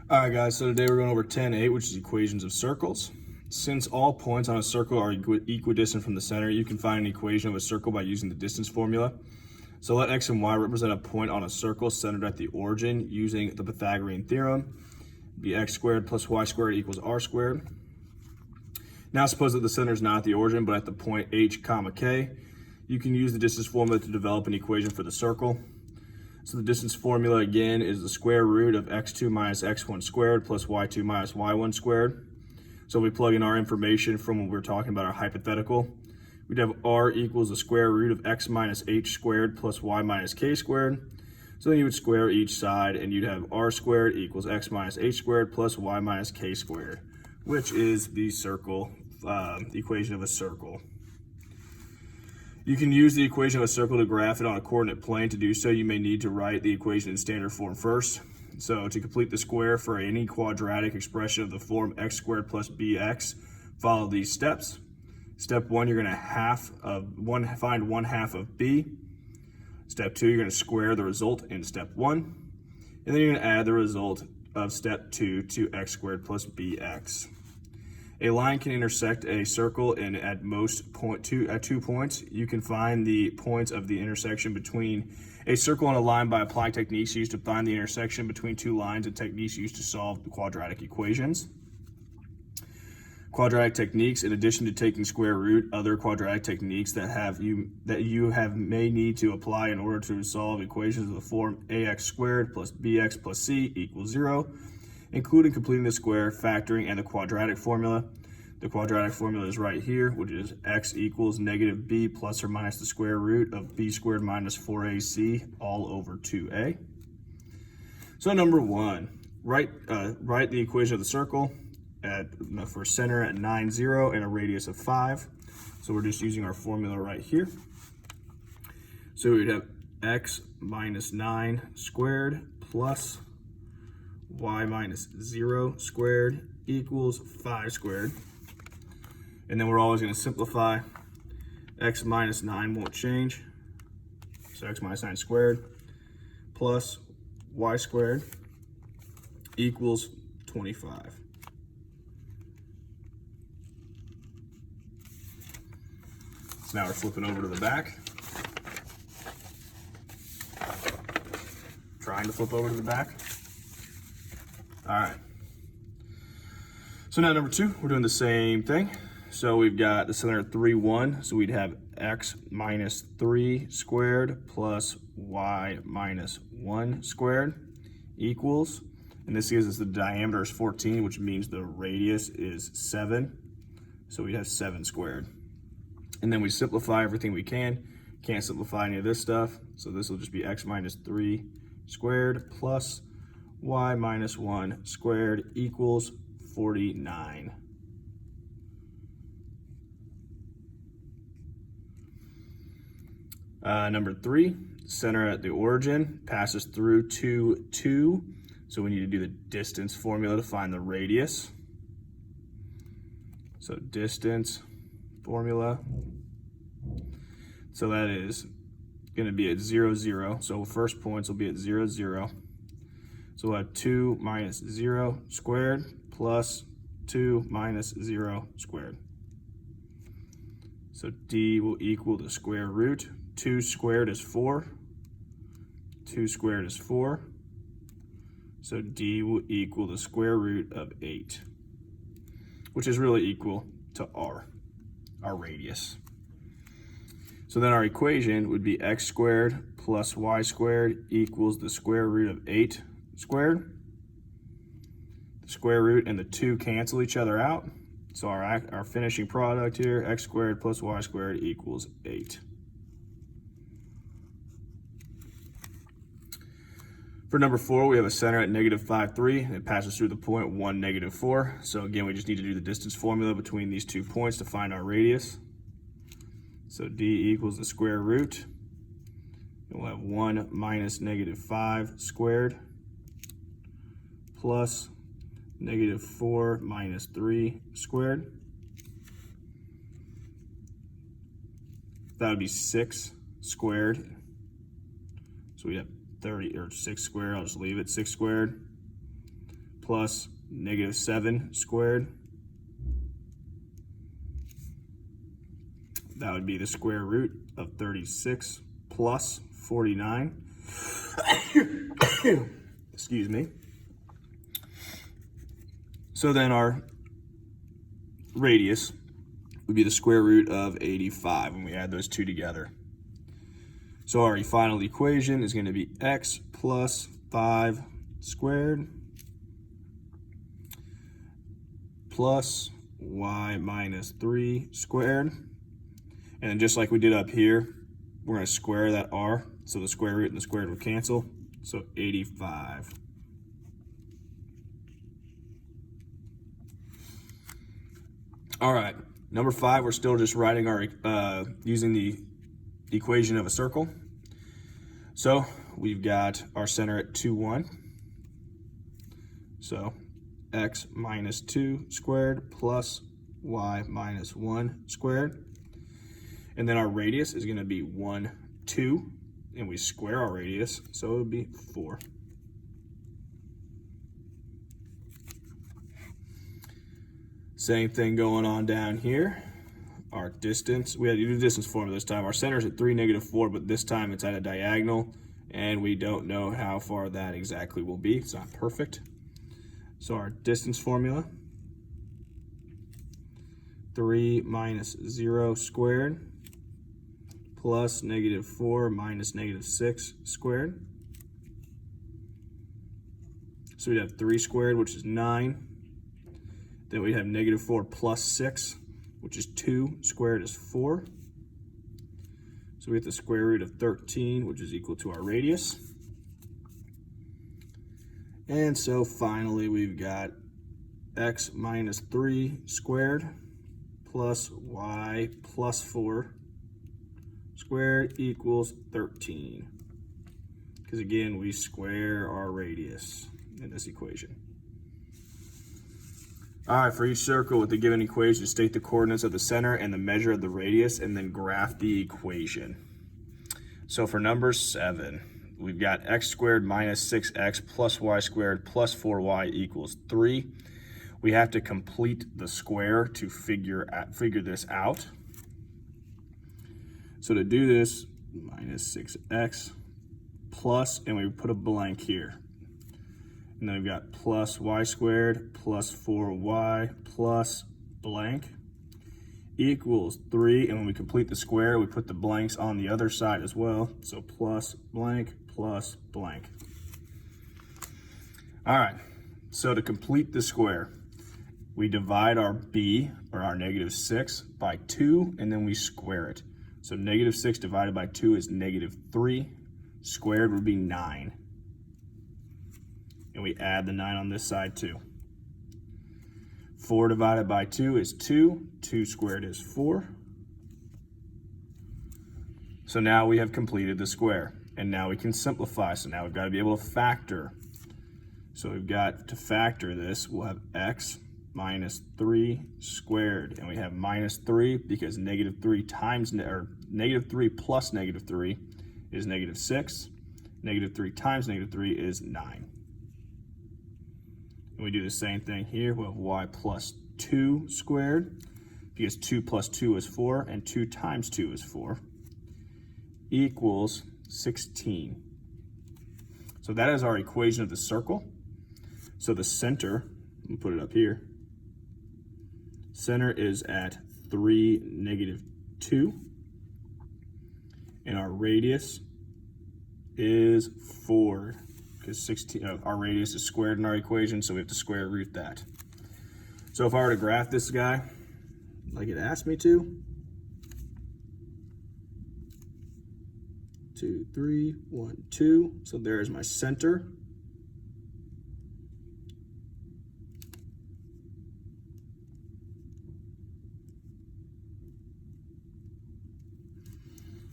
All right, guys, so today we're going over 10.8, which is equations of circles. Since all points on a circle are equidistant from the center, you can find an equation of a circle by using the distance formula. So let x and y represent a point on a circle centered at the origin using the Pythagorean theorem. Be x squared plus y squared equals r squared. Now suppose that the center is not at the origin, but at the point h, comma, k. You can use the distance formula to develop an equation for the circle. So the distance formula again is the square root of x2 minus x1 squared plus y2 minus y1 squared. So we plug in our information from when we were talking about our hypothetical. We'd have r equals the square root of x minus h squared plus y minus k squared. So then you would square each side and you'd have r squared equals x minus h squared plus y minus k squared, which is the circle, the equation of a circle. You can use the equation of a circle to graph it on a coordinate plane. To do so, you may need to write the equation in standard form first. So to complete the square for any quadratic expression of the form x squared plus bx, follow these steps. Step 1, you're going to find 1/2 of b. Step 2, you're going to square the result in step 1. And then you're going to add the result of step 2 to x squared plus bx. A line can intersect a circle at 2 points. You can find the points of the intersection between a circle and a line by applying techniques used to find the intersection between two lines and techniques used to solve the quadratic equations. Quadratic techniques, in addition to taking square root, other quadratic techniques that you may need to apply in order to solve equations of the form ax squared plus bx plus c equals 0. Including completing the square, factoring, and the quadratic formula. The quadratic formula is right here, which is x equals negative b plus or minus the square root of b squared minus 4ac all over 2a. So number 1, write the equation of the circle for center at 9, 0 and a radius of 5. So we're just using our formula right here. So we'd have x minus 9 squared plus y minus 0 squared equals 5 squared. And then we're always going to simplify. X minus 9 won't change. So x minus 9 squared plus y squared equals 25. So now we're flipping over to the back. Trying to flip over to the back. All right. So now number 2, we're doing the same thing. So we've got the center at 3, 1. So we'd have x minus 3 squared plus y minus 1 squared equals, and this gives us the diameter is 14, which means the radius is 7. So we'd have 7 squared. And then we simplify everything we can. Can't simplify any of this stuff. So this will just be x minus 3 squared plus y minus 1 squared equals 49. Number 3, center at the origin passes through 2, 2. So we need to do the distance formula to find the radius. So distance formula. So that is going to be at 0, 0. So first points will be at 0, 0. So we'll have 2 minus 0 squared plus 2 minus 0 squared. So d will equal the square root. 2 squared is 4. 2 squared is 4. So d will equal the square root of 8, which is really equal to r, our radius. So then our equation would be x squared plus y squared equals the square root of 8 squared. The square root and the 2 cancel each other out. So our finishing product here, x squared plus y squared equals 8. For number 4, we have a center at negative 5, 3. It passes through the point 1, negative 4. So again, we just need to do the distance formula between these 2 points to find our radius. So d equals the square root. And we'll have 1 minus negative 5 squared plus negative 4 minus 3 squared. That would be 6 squared. So we have 30 or 6 squared. I'll just leave it 6 squared plus -7 squared. That would be the square root of 36 plus 49. Excuse me. So then our radius would be the square root of 85 when we add those two together. So our final equation is going to be x plus 5 squared plus y minus 3 squared. And then just like we did up here, we're going to square that r. So the square root and the squared will cancel. So 85. All right, number 5, we're still just writing our, using the equation of a circle. So we've got our center at 2, 1. So x minus 2 squared plus y minus 1 squared. And then our radius is going to be 1, 2. And we square our radius, so it would be 4. Same thing going on down here. Our distance, we had to do the distance formula this time. Our center is at 3, -4, but this time it's at a diagonal, and we don't know how far that exactly will be. It's not perfect. So our distance formula, 3 minus 0 squared plus -4 minus -6 squared. So we'd have 3 squared, which is 9. Then we'd have -4 plus 6, which is 2. Squared is 4. So we get the square root of 13, which is equal to our radius. And so finally we've got x minus 3 squared plus y plus 4 squared equals 13. Because again, we square our radius in this equation. All right, for each circle with the given equation, state the coordinates of the center and the measure of the radius, and then graph the equation. So for number 7, we've got x squared minus 6x plus y squared plus 4y equals 3. We have to complete the square to figure this out. So to do this, minus 6x plus, and we put a blank here. And then we've got plus y squared plus 4y plus blank equals 3. And when we complete the square, we put the blanks on the other side as well. So plus blank plus blank. All right, so to complete the square, we divide our b, or our -6, by 2, and then we square it. So -6 divided by 2 is -3. Squared would be 9. And we add the 9 on this side too. 4 divided by 2 is 2. 2 squared is 4. So now we have completed the square. And now we can simplify. So now we've got to be able to factor. So we've got to factor this. We'll have x minus 3 squared. And we have minus 3 because -3 times, or -3 plus -3 is -6. -3 times -3 is 9. And we do the same thing here. We'll have y plus 2 squared, because 2 plus 2 is 4, and 2 times 2 is 4, equals 16. So that is our equation of the circle. So the center, let me put it up here, center is at 3, -2, and our radius is 4. Because 16, our radius is squared in our equation, so we have to square root that. So if I were to graph this guy, like it asked me to, 2, 3, 1, 2. So there's my center.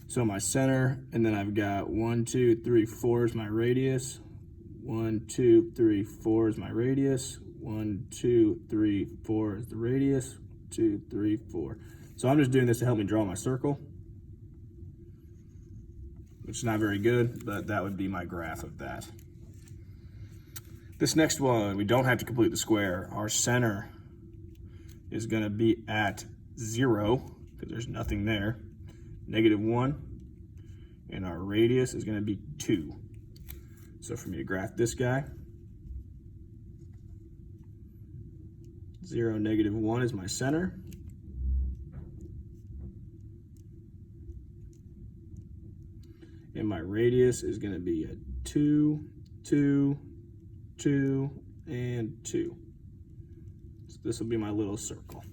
So my center, and then I've got 1, 2, 3, 4 is my radius. 1, 2, 3, 4 is my radius. 1, 2, 3, 4 is the radius. 2, 3, 4. So I'm just doing this to help me draw my circle, which is not very good, but that would be my graph of that. This next one, we don't have to complete the square. Our center is going to be at 0, because there's nothing there, -1, and our radius is going to be 2. So for me to graph this guy, 0, -1 is my center. And my radius is going to be at 2, 2, 2, and 2. So this will be my little circle.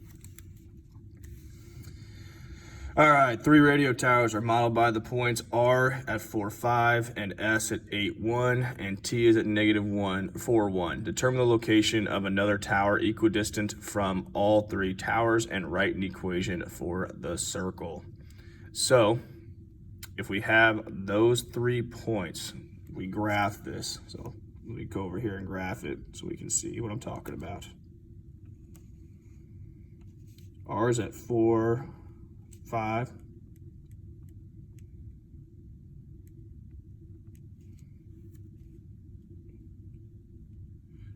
All right, 3 radio towers are modeled by the points R at 4, 5, and S at 8, 1, and T is at -1, 4, 1. Determine the location of another tower equidistant from all 3 towers and write an equation for the circle. So, if we have those 3 points, we graph this. So let me go over here and graph it so we can see what I'm talking about. R is at 4, 5.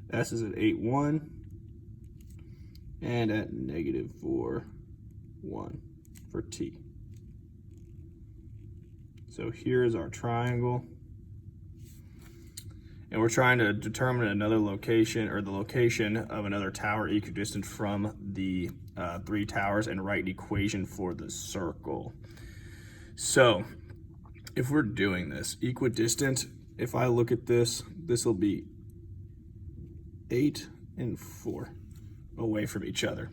S is at 8, 1. And at -4, 1 for T. So here is our triangle. And we're trying to determine another location, or the location of another tower equidistant from the 3 towers, and write an equation for the circle. So if we're doing this equidistant, if I look at this, this will be 8 and 4 away from each other.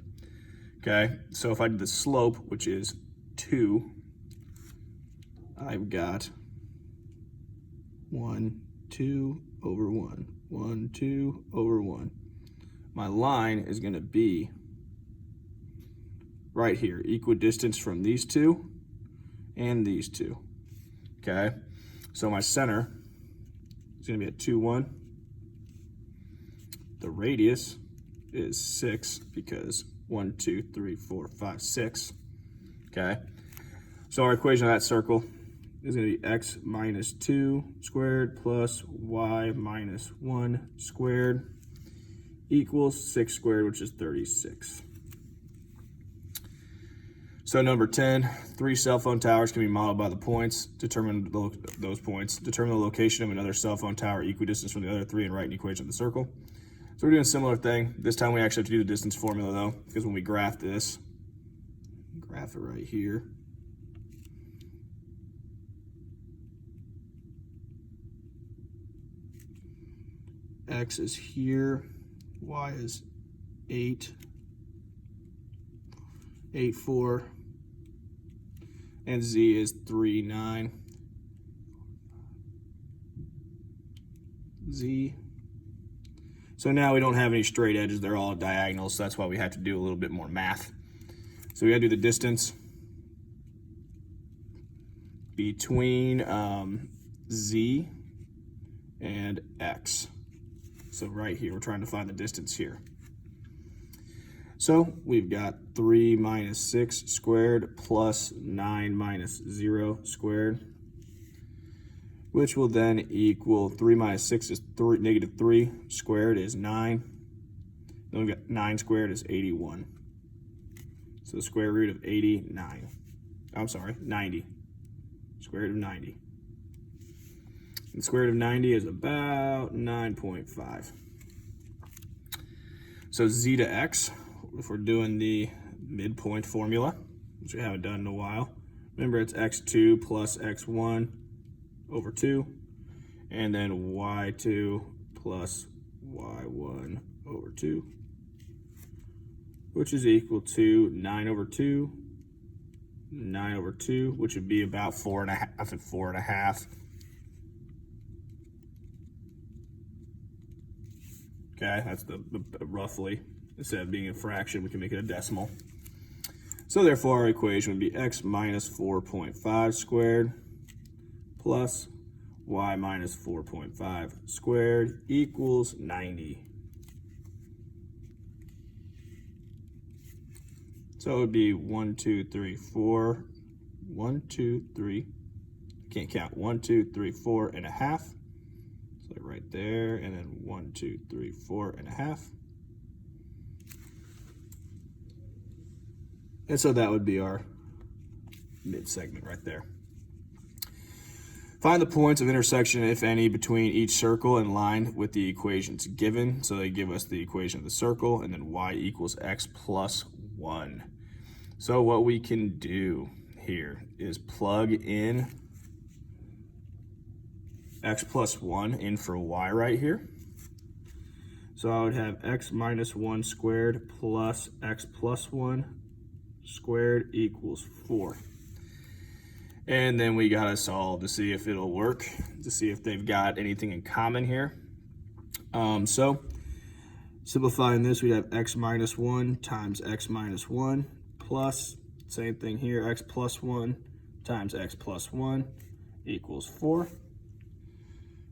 Okay, so if I do the slope, which is 2, I've got 1, 2 over 1, 1, 2 over 1. My line is going to be right here, equidistance from these 2 and these 2. Okay, so my center is going to be at 2, 1. The radius is 6 because 1, 2, 3, 4, 5, 6. Okay, so our equation of that circle is going to be x minus 2 squared plus y minus 1 squared equals 6 squared, which is 36. So number 10, 3 cell phone towers can be modeled by the points. Determine those points. Determine the location of another cell phone tower equidistance from the other 3 and write an equation of the circle. So we're doing a similar thing. This time we actually have to do the distance formula though, because when we graph this, graph it right here. X is here, Y is 8, 8, 4, and Z is 3, 9. Z. So now we don't have any straight edges, they're all diagonal, so that's why we have to do a little bit more math. So we gotta do the distance between Z and X. So right here, we're trying to find the distance here. So we've got 3 minus 6 squared plus 9 minus 0 squared, which will then equal 3 minus 6 is -3 squared is 9. Then we've got 9 squared is 81. So the square root of 89. I'm sorry, 90. Square root of 90. And the square root of 90 is about 9.5. So z to x, if we're doing the midpoint formula, which we haven't done in a while, remember it's x2 plus x1 over 2, and then y2 plus y1 over 2, which is equal to 9 over 2, 9 over 2, which would be about 4.5 and 4.5. Okay, that's the roughly, instead of being a fraction, we can make it a decimal. So therefore our equation would be x minus 4.5 squared plus y minus 4.5 squared equals 90. So it would be 1, 2, 3, 4, 1, 2, 3, can't count, 1, 2, 3, 4 and a half. So So right there, and then 1, 2, 3, 4.5. And so that would be our mid segment right there. Find the points of intersection, if any, between each circle and line with the equations given. So they give us the equation of the circle, and then y equals x plus 1. So what we can do here is plug in x plus 1 in for y right here. So I would have x minus 1 squared plus x plus 1 squared equals 4. And then we gotta solve to see if it'll work, to see if they've got anything in common here. So simplifying this, we have x minus 1 times x minus 1 plus, same thing here, x plus 1 times x plus 1 equals 4.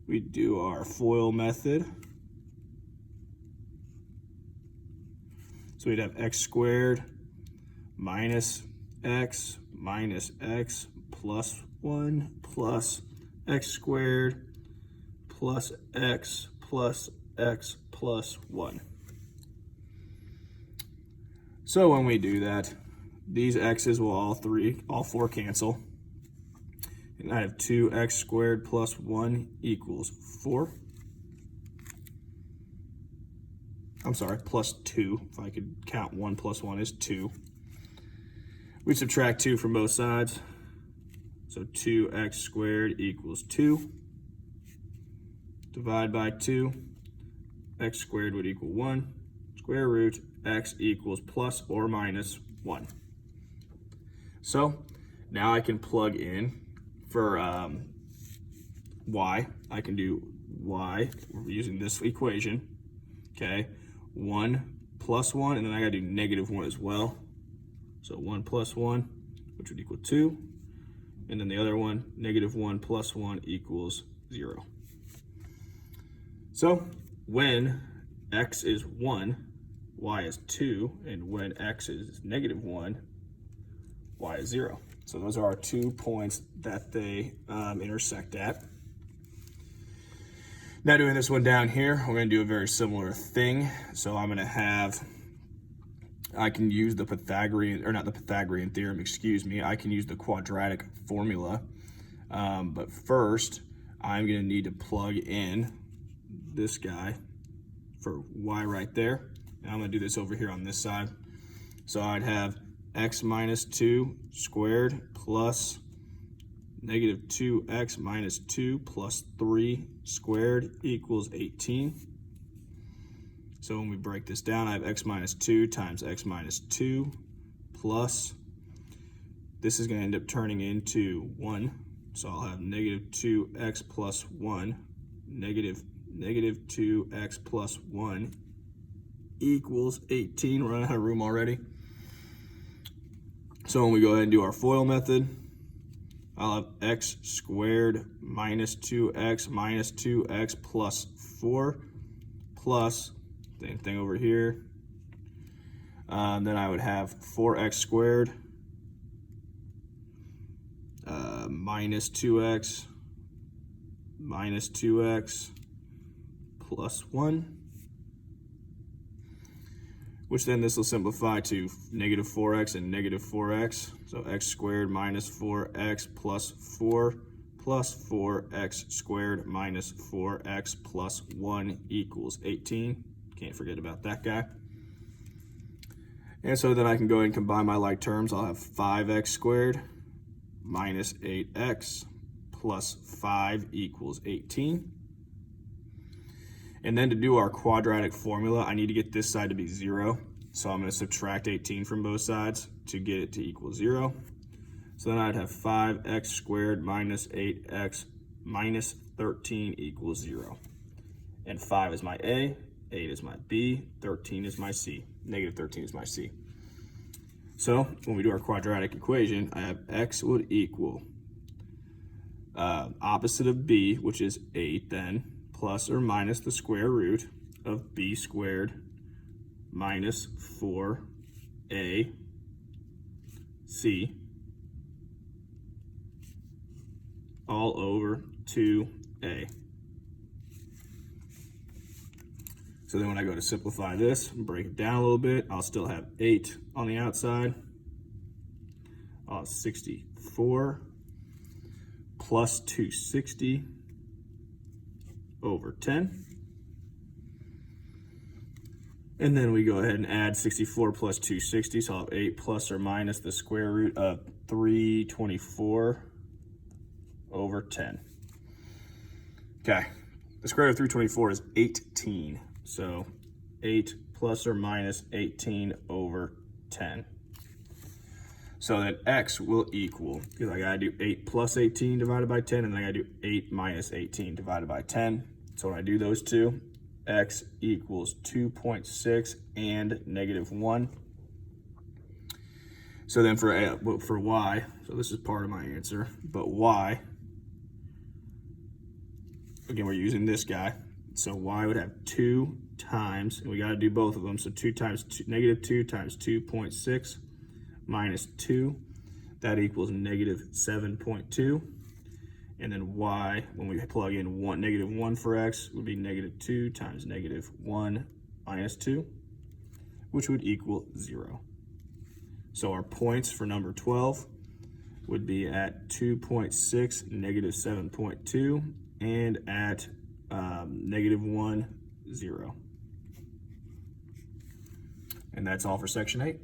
We do our FOIL method. So we'd have x squared minus x plus 1 plus x squared plus x plus 1. So when we do that, these x's will all four cancel. And I have 2x squared plus 1 equals 4. I'm sorry, plus 2. If I could count 1 plus 1 is 2. We subtract 2 from both sides. So 2x squared equals 2. Divide by 2. X squared would equal 1. Square root x equals plus or minus 1. So now I can plug in for y. I can do y using this equation. Okay, 1 plus 1, and then I gotta do negative 1 as well. So 1 plus 1, which would equal 2. And then the other one, negative 1 plus 1 equals 0. So when x is 1, y is 2, and when x is negative 1, y is 0. So those are our 2 points that they intersect at. Now doing this one down here, we're going to do a very similar thing. So I'm going to have, I can use the Pythagorean, or not the Pythagorean theorem, excuse me. I can use the quadratic formula. But first, I'm going to need to plug in this guy for y right there. And I'm going to do this over here on this side. So I'd have x minus 2 squared plus negative 2x minus 2 plus 3 squared equals 18. So when we break this down, I have x minus 2 times x minus 2 plus, this is going to end up turning into 1. So I'll have negative 2x plus 1, negative 2x plus 1 equals 18. We're running out of room already. So when we go ahead and do our FOIL method, I'll have x squared minus 2x plus 4 plus, same thing over here. Then I would have 4x squared minus 2x plus 1. Which then this will simplify to negative 4x and negative 4x. So x squared minus 4x plus 4 plus 4x squared minus 4x plus 1 equals 18. Can't forget about that guy. And so then I can go ahead and combine my like terms. I'll have 5x squared minus 8x plus 5 equals 18. And then to do our quadratic formula, I need to get this side to be 0. So I'm going to subtract 18 from both sides to get it to equal 0. So then I'd have 5x squared minus 8x minus 13 equals 0. And 5 is my A, 8 is my B, 13 is my C. Negative 13 is my C. So when we do our quadratic equation, I have x would equal opposite of B, which is 8 then, plus or minus the square root of b squared minus 4ac all over 2a. So then when I go to simplify this and break it down a little bit, I'll still have 8 on the outside. I'll have 64 plus 260 over 10. And then we go ahead and add 64 plus 260, so I'll have 8 plus or minus the square root of 324 over 10. Okay, the square root of 324 is 18. So 8 plus or minus 18 over 10. So that x will equal, because I gotta do 8 plus 18 divided by 10, and then I gotta do 8 minus 18 divided by 10. So when I do those two, x equals 2.6 and -1. So then for y, so this is part of my answer, but y, again, we're using this guy. So y would have 2 times, and we got to do both of them. So 2 times -2 times 2.6 minus 2, that equals -7.2. And then y, when we plug in -1 for x, would be -2 times -1 minus 2, which would equal 0. So our points for number 12 would be at 2.6, -7.2, and at -1, 0. And that's all for section 8.